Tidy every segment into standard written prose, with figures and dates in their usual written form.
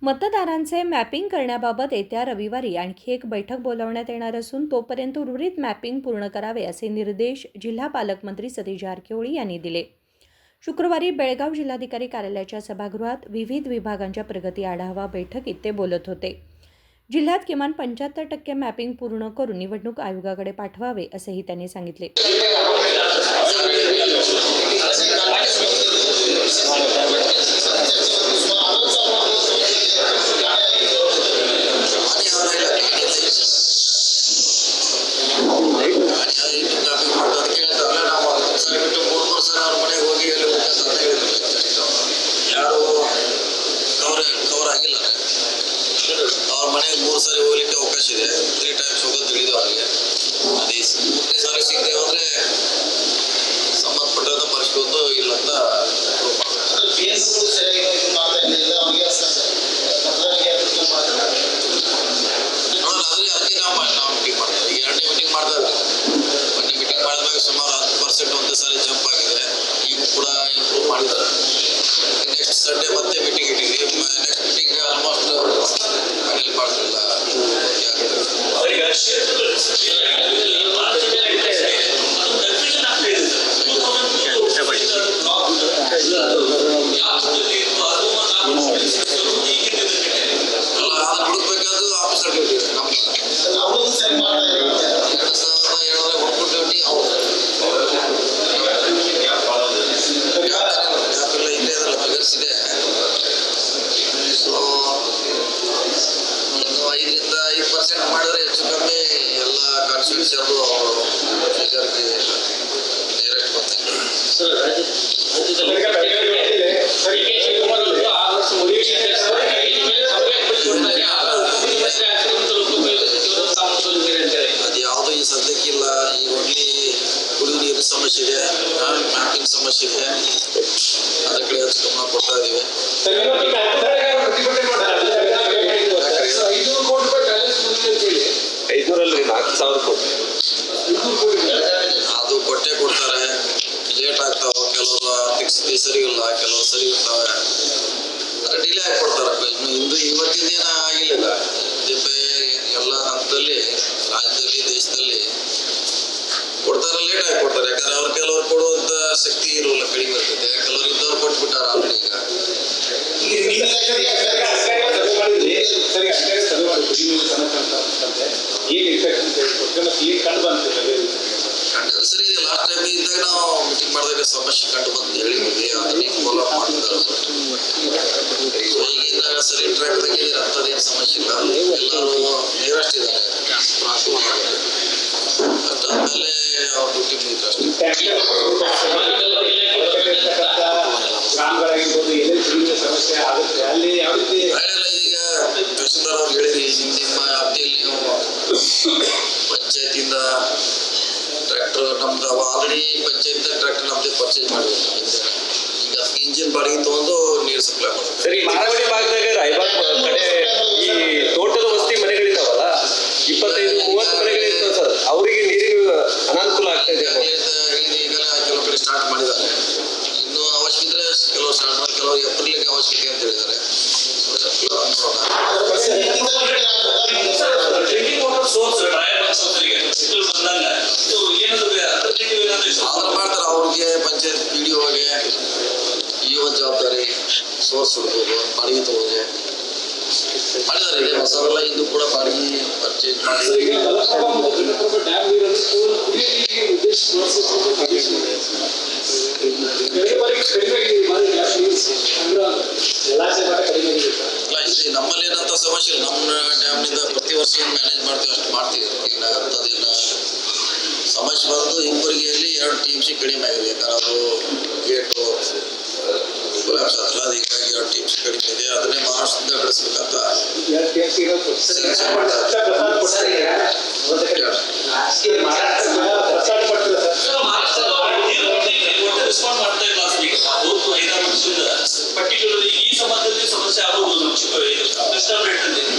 मतदारांचे mapping करण्याबाबत येत्या रविवारी आणखी एक बैठक बोलावण्यात येणार असून तोपर्यंत उर्वरित मॅपिंग पूर्ण करावे असे निर्देश जिल्हा पालकमंत्री सतीश जारकिहोळी यांनी दिले. शुक्रवारी बेळगाव जिल्हाधिकारी कार्यालयाच्या सभागृहात विविध विभागांच्या प्रगती आढावा बैठकीत ते बोलत होते. जिल्ह्यात किमान 75% मॅपिंग पूर्ण करून निवडणूक आयोगाकडे पाठवावे असेही त्यांनी सांगितले. ಅವ್ರ ಮನೆಗೆ 3 ಸಾರಿ ಹೋಗ್ಲಿಕ್ಕೆ ಅವಕಾಶ ಇದೆ. 3 ಟೈಮ್ಸ್ ಹೋಗೋದು ತಿಳಿದು ಅವ್ರಿಗೆ. ಅದೇ 3ನೇ ಸಾರಿ ಸಿಗದೆ ಹೋದ್ರೆ ಸಂಬಂಧಪಟ್ಟಂತ ಪರಿಶೀಲಿಸೋದು ಇಲ್ಲ ಅಂತ ಅದಕ್ಕೆ ನಾವು ಮೀಟಿಂಗ್ ಮಾಡ್ತಾರೆ. ಈಗ 2ನೇ ಮೀಟಿಂಗ್ ಮಾಡ್ತಾರೆ. 1ನೇ ಮೀಟಿಂಗ್ ಮಾಡಿದಾಗ ಸುಮಾರು 10% ಒಂದೇ ಸಾರಿ ಜಂಪ್ ಆಗಿದೆ. ಈಗ ಕೂಡ ಇಂಪ್ರೂವ್ ಮಾಡಿದ್ದಾರೆ. ನೆಕ್ಸ್ಟ್ ಸಂಡೇ ಮತ್ತೆ ಮೀಟಿಂಗ್ ಇಟ್ಟಿದ್ದೀವಿ. ನೆಕ್ಸ್ಟ್ ಮೀಟಿಂಗ್ ಆಲ್ಮೋಸ್ಟ್ ಫೈನಲ್ ಮಾಡ್ತಿಲ್ಲ. ಹುಡುಕ್ಬೇಕಾದ್ರು ಆಫೀಸರ್ ಡ್ಯೂಟಿ ನಮ್ಗೆ 2007 ಹುಡುಕು ಡ್ಯೂಟಿ ಅವ್ರು ಇಲ್ಲೇ ಅದೆಲ್ಲ ಫಿಗರ್ಸ್ ಇದೆ. ಸೊ 5% ಮಾಡಿದ್ರೆ ಹೆಚ್ಚು ಕಮ್ಮಿ ಎಲ್ಲ ಕಾನ್ಸ್ಟಿಟ್ಯೂನ್ಸಿ ಅವರು ಫಿಗರ್ಗೆ ನಿಯರೆಸ್ಟ್ ಬರ್ತಿದ್ದಾರೆ. ಅದು ಯಾವುದೋ ಈ ಸದ್ಯಕ್ಕಿಲ್ಲ. ಈಗ ಓನ್ಲಿ ಕುಡಿಯುವ ನೀರಿನ ಸಮಸ್ಯೆ ಇದೆ, ಮ್ಯಾಪಿಂಗ್ ಸಮಸ್ಯೆ ಇದೆ. ಅದ್ರ ಕಡೆ ಹೆಚ್ಚು ಗಮನ ಕೊಡ್ತಾ ಇದೀವಿ. ಅದು ಕೊಟ್ಟೆ ಕೊಡ್ತಾರೆ. ಲೇಟ್ ಆಗ್ತಾವ. ಕೆಲವರು ಆರ್ಥಿಕ ಸ್ಥಿತಿ ಸರಿ ಇಲ್ಲ, ಕೆಲವರು ಸರಿ ಇರ್ತಾವೆ. ಅದ್ರ ಡಿಲೇ ಆಗಿ ಕೊಡ್ತಾರೆ. ಇನ್ನು ಇವತ್ತಿನ ದಿನ ಆಗಿಲ್ಲ. ಎಲ್ಲ ಹಂತದಲ್ಲಿ ರಾಜ್ಯದಲ್ಲಿ ದೇಶದಲ್ಲಿ ಕೊಡ್ತಾರೆ, ಲೇಟ್ ಆಗಿ ಕೊಡ್ತಾರೆ. ಯಾಕಂದ್ರೆ ಅವ್ರು ಕೆಲವರು ಕೊಡುವಂತ ಶಕ್ತಿ ಇರೋಲ್ಲ, ಕಡಿಮೆ ಇರ್ತದೆ. ಕೆಲವರು ಇದ್ದವ್ರು ಕೊಟ್ಬಿಟ್ಟಾರ ಆಲ್ರೆಡಿ. ಸರಿ ಇದೆ. ಲಾಸ್ಟ್ ಟೈಮ್ ಇದ್ದಾಗ ನಾವು ಮೀಟಿಂಗ್ ಮಾಡಿದಾಗ ಸಮಸ್ಯೆ ಕಂಡು ಬಂದು ಹೇಳಿದ್ವಿ. ಅದನ್ನ ಫಾಲೋ ಅಪ್ ಮಾಡ್ತಿದ್ದಾರೆ. ಈಗಿನ ಸರಿ ಟ್ರ್ಯಾಕ್ದಾಗ ಅಂಥದ್ದೇನು ಸಮಸ್ಯೆ ಇಲ್ಲ. ಎಲ್ಲರೂ ನಿಯರೆಸ್ಟ್ ಇದ್ದಾರೆ. ಅಷ್ಟಾದ್ಮೇಲೆ ಅವ್ರ ಡ್ಯೂಟಿ ಮುಗಿತು ಅಷ್ಟೇ. ಈಗ ತಹಶೀಲ್ದಾರ್ ಅವ್ರು ಹೇಳಿದ್ರಿ, ನಿಮ್ಮ ವ್ಯಾಪ್ತಿಯಲ್ಲಿ ನೀವು ಪಂಚಾಯತಿಂದ ಟ್ರ್ಯಾಕ್ಟರ್ ನಮ್ದು ಆಲ್ರೆಡಿ ಪಂಚಾಯತ್ ಟ್ರ್ಯಾಕ್ಟರ್ ನಮ್ದೇ ಪರ್ಚೇಸ್ ಮಾಡಿದ್ವಿ. ಈಗ ಅದಕ್ಕೆ ಇಂಜಿನ್ ಬಾಡಿಗೆ ತಗೊಂಡು ನೀರು ಸಪ್ಲೈ ಮಾಡೋದು. ಸರಿ, ಮಾನವಡಿ ಭಾಗದಾಗ ರಾಯಬಾಗ್ ಕಡೆ ಈ ತೋಟದ ವಸತಿ ಮನೆಗಳಿದಾವಲ್ಲ, 25-30 ಮನೆಗಳಿರ್ತಾವ ಸರ್. ಅವರಿಗೆ ನೀರಿನ ಅನಾನುಕೂಲ ಆಗ್ತಾ ಇದೆ. ಈಗಲೇ ಕೆಲವು ಕಡೆ ಸ್ಟಾರ್ಟ್ ಮಾಡಿದ್ದಾರೆ. ಇನ್ನು ಅವಶ್ಯಕತೆ ಇದ್ರೆ ಕೆಲವು ಸ್ಟಾರ್ಟ್ ಮಾಡಿ, ಕೆಲವು ಏಪ್ರಿಲ್ಗೆ ಅವಶ್ಯಕತೆ ಅಂತ ಹೇಳಿದ್ದಾರೆ. ಮಾಡ್ತಾರೆ. ಅವ್ರಿಗೆ ಪಂಚಾಯತ್ PDOಗೆ ಈ ಒಂದು ಜವಾಬ್ದಾರಿ, ಸೋರ್ಸ್ ಹುಡುಕೋದು, ಬಾಡಿಗೆ ತಗೋದು ಮಾಡಿದ್ದಾರೆ. ಇದೆ ಹೊಸವೆಲ್ಲ ಇದು ಕೂಡ ಬಾಡಿಗೆ ಪರ್ಚೇಸ್ ಮಾಡಿ ನಮ್ಮಲ್ಲಿ ಏನಂತ ಸಮಸ್ಯೆ ಇಲ್ಲ. ನಮ್ಮ ಡ್ಯಾಮ್ನಿಂದ ಪ್ರತಿ ವರ್ಷ ಏನು ಮ್ಯಾನೇಜ್ ಮಾಡ್ತೀವಿ ಅಷ್ಟು ಮಾಡ್ತೀವಿ. ಅಂಥದ್ದೇನು ಸಮಸ್ಯೆ ಬರೋದು ಹಿಂಬರಿಗೆಯಲ್ಲಿ 2 TMC ಕಡಿಮೆ ಆಗಿದೆ. ಯಾಕಂದ್ರೆ ಅವರು ಗೇಟು ಕೊಲಾಪ್ಸ್ ಆದ್ರೆ ಅದು ಹೀಗಾಗಿ 2 TMC ಕಡಿಮೆ ಇದೆ. ಅದನ್ನೇ ಮಹಾರಾಷ್ಟ್ರದಿಂದ ಬೆಳೆಸ್ಬೇಕಂತ ಪರ್ಟಿಕ್ಯುಲರ್ಲಿ ಈ ಸಂಬಂಧದಲ್ಲಿ ಸಮಸ್ಯೆ ಆಗಬಹುದು.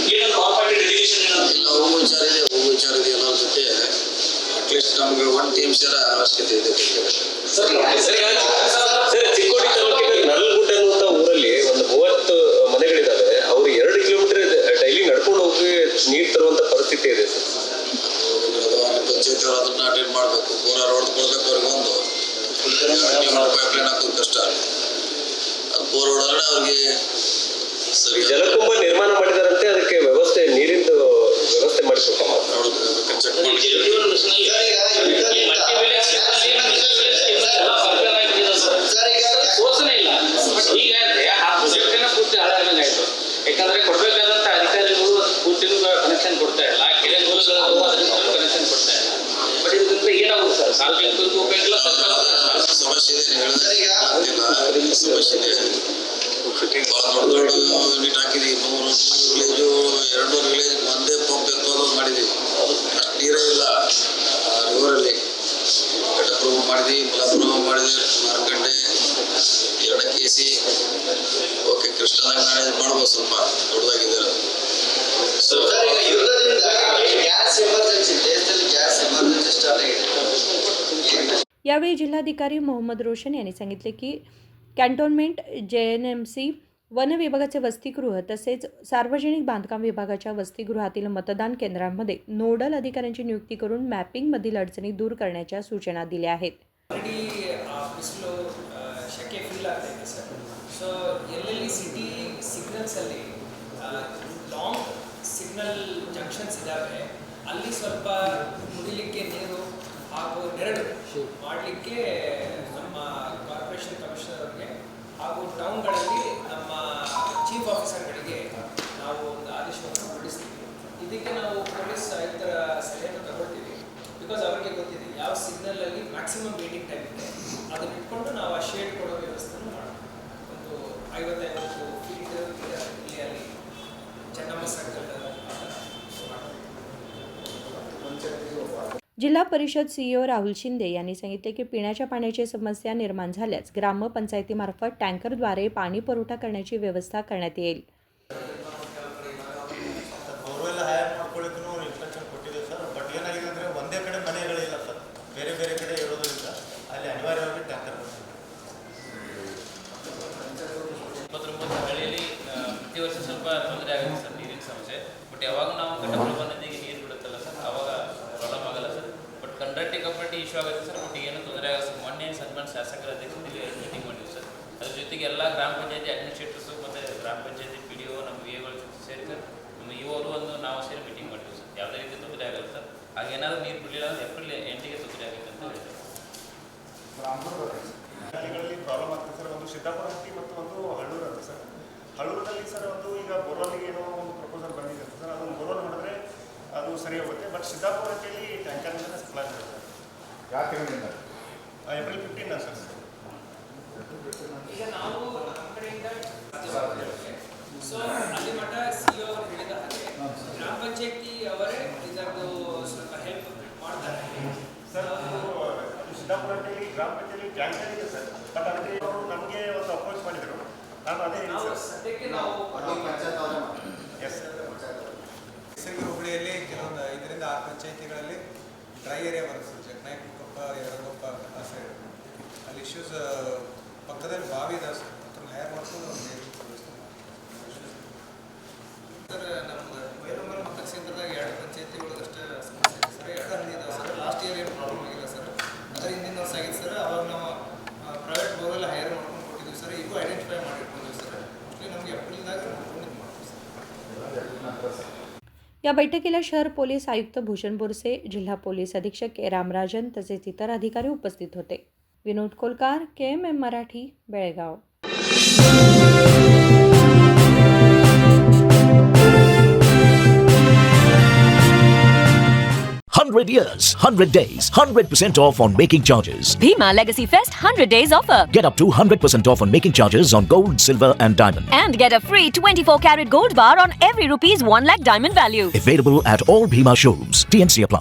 ಹೋಗೋ ವಿಚಾರ ಇದೆ. ಎಲ್ಲರ ಜೊತೆ ಅಟ್ಲೀಸ್ಟ್ ನಮ್ಗೆ 1 TMC ಅವಶ್ಯಕತೆ ಇದೆ. ಚಿಕ್ಕೋಡಿ ತಾಲೂಕಿನ ನರಲಗುಡ್ಡ ಅನ್ನುವಂಥ ಊರಲ್ಲಿ ಒಂದು 30 ಮನೆಗಳಿದ್ದಾವೆ. ಅವರು 2 ನಮಗೆ ಸರಿಯಾದ ಜಲಕುಂಭ ನಿರ್ಮಾಣ ಮಾಡಿದಾರಂತೆ, ಅದಕ್ಕೆ ವ್ಯವಸ್ಥೆ ನೀರಿಂದು ವ್ಯವಸ್ಥೆ ಮಾಡಿಕೊಟ್ಟಾರ. ಚೆಕ್ ಮಾಡಿ ತೋರ್ಸನೇ ಇಲ್ಲ. ಹೀಗಾದ್ರೆ ಆ ಪ್ರಾಜೆಕ್ಟ್ ಪೂರ್ತಿ ಹಾಳಾಗಂಗಾಯ್ತು. ಯಾಕಂದ್ರೆ ಕೊಡ್ಬೇಕಾದಂತ ಅಧಿಕಾರಿಗಳು ಪೂರ್ತಿನೂ ಕನೆಕ್ಷನ್ ಕೊಡ್ತಾ ಇಲ್ಲ, ಕೆರೆಗಳು ಕನೆಕ್ಷನ್ ಕೊಡ್ತಾ ಇಲ್ಲ. ಬಟ್ ಇದರಿಂದ ಏನಾಗುತ್ತೆ ಸರ್? ಸಾರ್ವಜನಿಕರಿಗೂ ಉಪಯೋಗ, ಸಮಸ್ಯೆ ಇದೆ ಸಮಸ್ಯೆ ಇದೆ. ಭಾಳ ದೊಡ್ಡ ಯೂನಿಟ್ ಹಾಕಿದೀವಿ. 100 ವಿಲೇಜು 200 ವಿಲೇಜ್ ಒಂದೇ ಪಂಪ್ ಎತ್ತೋದು ಮಾಡಿದೀವಿ. ಅಷ್ಟು ನೀರೇ ಇಲ್ಲ ರಿವರಲ್ಲಿ. ಘಟಪ್ರಭು ಮಾಡಿದ್ವಿ, ಮಲಪ್ರಭು ಮಾಡಿದ್ವಿ, ಮಾರ್ಕಂಡೆ 2 KC. ಓಕೆ, ಕೃಷ್ಣದಾಗ ಮ್ಯಾನೇಜ್ ಮಾಡ್ಬೋದು, ಸ್ವಲ್ಪ ದೊಡ್ಡದಾಗಿದ್ದಾರೆ. यावेळी जिल्हाधिकारी मोहम्मद रोशन यांनी सांगितले की कॅन्टोन्मेंट JNMC वन विभागाचे वसतिगृह तसेच सार्वजनिक बांधकाम विभागाच्या वसतिगृहातील मतदान केंद्रांमध्ये नोडल अधिकाऱ्यांची नियुक्ती करून मॅपिंगमधील अडचणी दूर करण्याच्या सूचना दिल्या आहेत. ಆಲ್ರೆಡಿ ಬಿಸಿಲು ಶೆಕೆ ಫೀಲ್ ಆಗ್ತಾ ಇದೆ ಸರ್. ಸೊ ಎಲ್ಲೆಲ್ಲಿ ಸಿಟಿ ಸಿಗ್ನಲ್ಸಲ್ಲಿ ಲಾಂಗ್ ಸಿಗ್ನಲ್ ಜಂಕ್ಷನ್ಸ್ ಇದ್ದಾವೆ, ಅಲ್ಲಿ ಸ್ವಲ್ಪ ಕುಡಿಲಿಕ್ಕೆ ನೀರು ಹಾಗೂ ನೆರಳು ಮಾಡಲಿಕ್ಕೆ ನಮ್ಮ ಕಾರ್ಪೊರೇಷನ್ ಕಮಿಷನರ್ ಅವರಿಗೆ ಹಾಗೂ ಟೌನ್ಗಳಲ್ಲಿ ನಮ್ಮ ಚೀಫ್ ಆಫೀಸರ್ಗಳಿಗೆ ನಾವು ಒಂದು ಆದೇಶವನ್ನು ಹೊರಡಿಸ್ತೀವಿ. ಇದಕ್ಕೆ ನಾವು ಪೊಲೀಸ್ ಆಯುಕ್ತರ ಸಲಹೆಯನ್ನು ತಗೊಳ್ತೀವಿ. ಬಿಕಾಸ್ ಅವರಿಗೆ ಗೊತ್ತಿದೆ ಯಾವ ಸಿಗ್ನಲಲ್ಲಿ ಮ್ಯಾಕ್ಸಿಮಮ್ ವೇಟಿಂಗ್ ಟೈಮ್ ಇದೆ, ಅದನ್ನ ಇಟ್ಕೊಂಡು ನಾವು ಆ ಶೇಡ್ ಕೊಡೋ ವ್ಯವಸ್ಥೆಯನ್ನು ಮಾಡ್ತೀವಿ. ಒಂದು 50 ಫೀಟ್ ಇಲ್ಲಿ ಅಲ್ಲಿ ಚೆನ್ನಮ್ಮ ಸರ್ಕಲ್ जिल्हा परिषद CEO राहुल शिंदे यांनी सांगितले की पिण्याच्या पाण्याची समस्या निर्माण झाल्यास ग्रामपंचायतीमार्फत टँकरद्वारे पाणी पुरवठा करण्याची व्यवस्था करण्यात येईल. ಬೋರ್ವೆಲ್ ಹೈರ್ ಮಾಡ್ಕೊಳ್ಳಿಕ್ಕೂ ಇನ್ಸ್ಟ್ರಕ್ಷನ್ ಕೊಟ್ಟಿದ್ದೀವಿ ಸರ್. ಬಟ್ ಏನಾಗಿದೆ ಅಂದರೆ ಒಂದೇ ಕಡೆ ಮನೆಗಳಿಲ್ಲ ಸರ್, ಬೇರೆ ಬೇರೆ ಕಡೆ ಇರೋದ್ರಿಂದ ಅಲ್ಲಿ ಅನಿವಾರ್ಯವಾಗಿ ಟ್ಯಾಂಕರ್ ಬರ್ತದೆ. 29 ಹಳ್ಳಿಯಲ್ಲಿ ಪ್ರತಿ ವರ್ಷ ಸ್ವಲ್ಪ ತೊಂದರೆ ಆಗುತ್ತೆ ಸರ್, ನೀರಿನ ಸಮಸ್ಯೆ. ಬಟ್ ಯಾವಾಗ ನಾವು ಘಟಪ್ರಭಾ ನದಿಗೆ ನೀರು ಬಿಡುತ್ತಲ್ಲ ಸರ್, ಅವಾಗ ಪ್ರಾಬ್ಲಮ್ ಆಗಲ್ಲ ಸರ್. ಬಟ್ ಕಂಟ್ರಾಕ್ಟಿ ಇಶ್ಯೂ ಆಗುತ್ತೆ ಸರ್. ಬಟ್ ಏನು ತೊಂದರೆ ಆಗಲ್ಲ ಸರ್. ಮೊನ್ನೆ ಸನ್ಮಾನ್ಯ ಶಾಸಕರ ಅಧ್ಯಕ್ಷತೆಯಲ್ಲಿ ಮೀಟಿಂಗ್ ಮಾಡಿದ್ವಿ ಸರ್. ಅದ್ರ ಜೊತೆಗೆ ಎಲ್ಲ ಗ್ರಾಮ ಪಂಚಾಯತಿ ಅಡ್ಮಿನಿಸ್ಟ್ರೇಟರ್ಸು ಮತ್ತು ಗ್ರಾಮ ಪಂಚಾಯತಿ PDO ನಮ್ಮ VAಗಳ ಜೊತೆ ಸೇರಿ ಸರ್, ನಮ್ಮ ಇವರು ಒಂದು ನಾವು ಸೇರಿ ಮೀಟಿಂಗ್ ಮಾಡಿದ್ವಿ ಸರ್. ಯಾವುದೇ ರೀತಿ ತೊಂದರೆ ಆಗಲ್ಲ ಸರ್. ಹಾಗೇನಾದ್ರೂ ನೀರು ಬಿಡಲಿಲ್ಲ ಅಂದರೆ ಏಪ್ರಿಲ್ 8ಗೆ ತೊಂದರೆ ಆಗುತ್ತೆ ಅಂತ ಹೇಳಿದ್ರು. ಹಳ್ಳಿಗಳಲ್ಲಿ ಪ್ರಾಬ್ಲಮ್ ಆಗ್ತದೆ ಸರ್. ಒಂದು ಸಿದ್ದಾಪುರ ಹಟ್ಟಿ ಮತ್ತು ಒಂದು ಹಳ್ಳೂರು ಅಂತ ಸರ್. ಹಳ್ಳೂರಲ್ಲಿ ಸರ್ ಒಂದು ಈಗ ಬೋರ್ವೆಲ್ಗೆ ಏನೋ ಒಂದು ಪ್ರಪೋಸಲ್ ಬಂದಿದೆ ಸರ್. ಅದೊಂದು ಬೋರ್ವೆಲ್ ಮಾಡಿದ್ರೆ ಅದು ಸರಿ ಹೋಗುತ್ತೆ. ಬಟ್ ಸಿದ್ದಾಪುರ ಹಟ್ಟಿಯಲ್ಲಿ ಟ್ಯಾಂಕರ್ನಿಂದ ಸಪ್ಲೈ ಮಾಡ್ತಾರೆ. ಯಾಕೆ ಏಪ್ರಿಲ್ 15 ಸರ್. ಈಗ ನಾವು ನಮ್ಮ ಕಡೆಯಿಂದ ಸೊ ಅಲ್ಲಿ ಮಟ್ಟ CEO ಅವರು ಹೇಳಿದ ಹಾಗೆ ಗ್ರಾಮ ಪಂಚಾಯತಿ ಅವರೇ ಇದನ್ನು ಸ್ವಲ್ಪ ಹೆಲ್ಪ್ ಮಾಡ್ತಾರೆ ಸರ್. ಅದು ಸಿದ್ದಾಪುರ ಹಟ್ಟಿಯಲ್ಲಿ ಗ್ರಾಮ ಪಂಚಾಯತಿ ಟ್ಯಾಂಕರ್ ಇದೆ ಸರ್. ಬಟ್ ಅದಕ್ಕೆ ಅವರು ನಮಗೆ ಒಂದು ಅಪ್ರೋಚ್ ಮಾಡಿದರು. ನಾನು ಅದೇ ಹೇಳಿ ಸರ್, ಸದ್ಯಕ್ಕೆ ನಾವು ಎಸ್ ಸರ್. ಹೆಸರಿಗೆ ಹುಬ್ಬಳ್ಳಿಯಲ್ಲಿ ಕೆಲವೊಂದು 5 ರಿಂದ 6 ಪಂಚಾಯತಿಗಳಲ್ಲಿ ಡ್ರೈ ಏರಿಯಾ ಬರುತ್ತೆ ಸರ್. ಜಗನಾಯಕಕೊಪ್ಪ, ಯರಗೊಪ್ಪ ಆ ಸೈಡ್ ಅಲ್ಲಿ ಇಶ್ಯೂಸ್ ಪಕ್ಕದಲ್ಲಿ ಬಾವಿ ಇದೆ ಸರ್. ಅದನ್ನು ಹೈರ್ ಮಾಡ್ಕೊಂಡು ಒಂದು ನೀರು ವ್ಯವಸ್ಥೆ ಸರ್. ನಮ್ದು ವೈರಮಲ್ ಮತ್ತು ಕ್ಷೇತ್ರದಾಗ 2 ಪಂಚಾಯತಿಗಳಷ್ಟೇ ಸಮಸ್ಯೆ ಇದೆ ಸರ್. 2 ಹಳ್ಳಿ ಇದಾವೆ ಸರ್. ಲಾಸ್ಟ್ ಇಯರ್ ಏನು ಪ್ರಾಬ್ಲಮ್ ಆಗಿಲ್ಲ ಸರ್. ಅದರ ಹಿಂದಿನ ವರ್ಷ ಆಗಿದೆ ಸರ್. ಅವಾಗ ನಾವು ಪ್ರೈವೇಟ್ ಬೋರ್ವೆಲ್ ಹೈರ್ ಮಾಡ್ಕೊಂಡು ಕೊಟ್ಟಿದ್ದೀವಿ ಸರ್. ಈಗೂ ಐಡೆಂಟಿಫೈ ಮಾಡಿಟ್ಕೊಂಡಿದ್ದೀವಿ ಸರ್. ಮೋಸ್ಟ್ಲಿ ನಮಗೆ ಏಪ್ರಿಲ್ದಾಗ ಮಾಡ್ಕೊಂಡು ಮಾಡ್ತೀವಿ ಸರ್. या बैठकीला शहर पोलीस आयुक्त भूषण बोरसे, जिल्हा पोलीस अधीक्षक के रामराजन तसेच इतर अधिकारी उपस्थित होते. Vinod Kolkar, KMM Marathi, Belgaum. 100 years, 100 days, 100% off on making charges. Bhima Legacy Fest 100 days offer. Get up to 100% off on making charges on gold, silver and diamond. And get a free 24 karat gold bar on every ₹1 lakh diamond value. Available at all Bhima showrooms. TNC apply.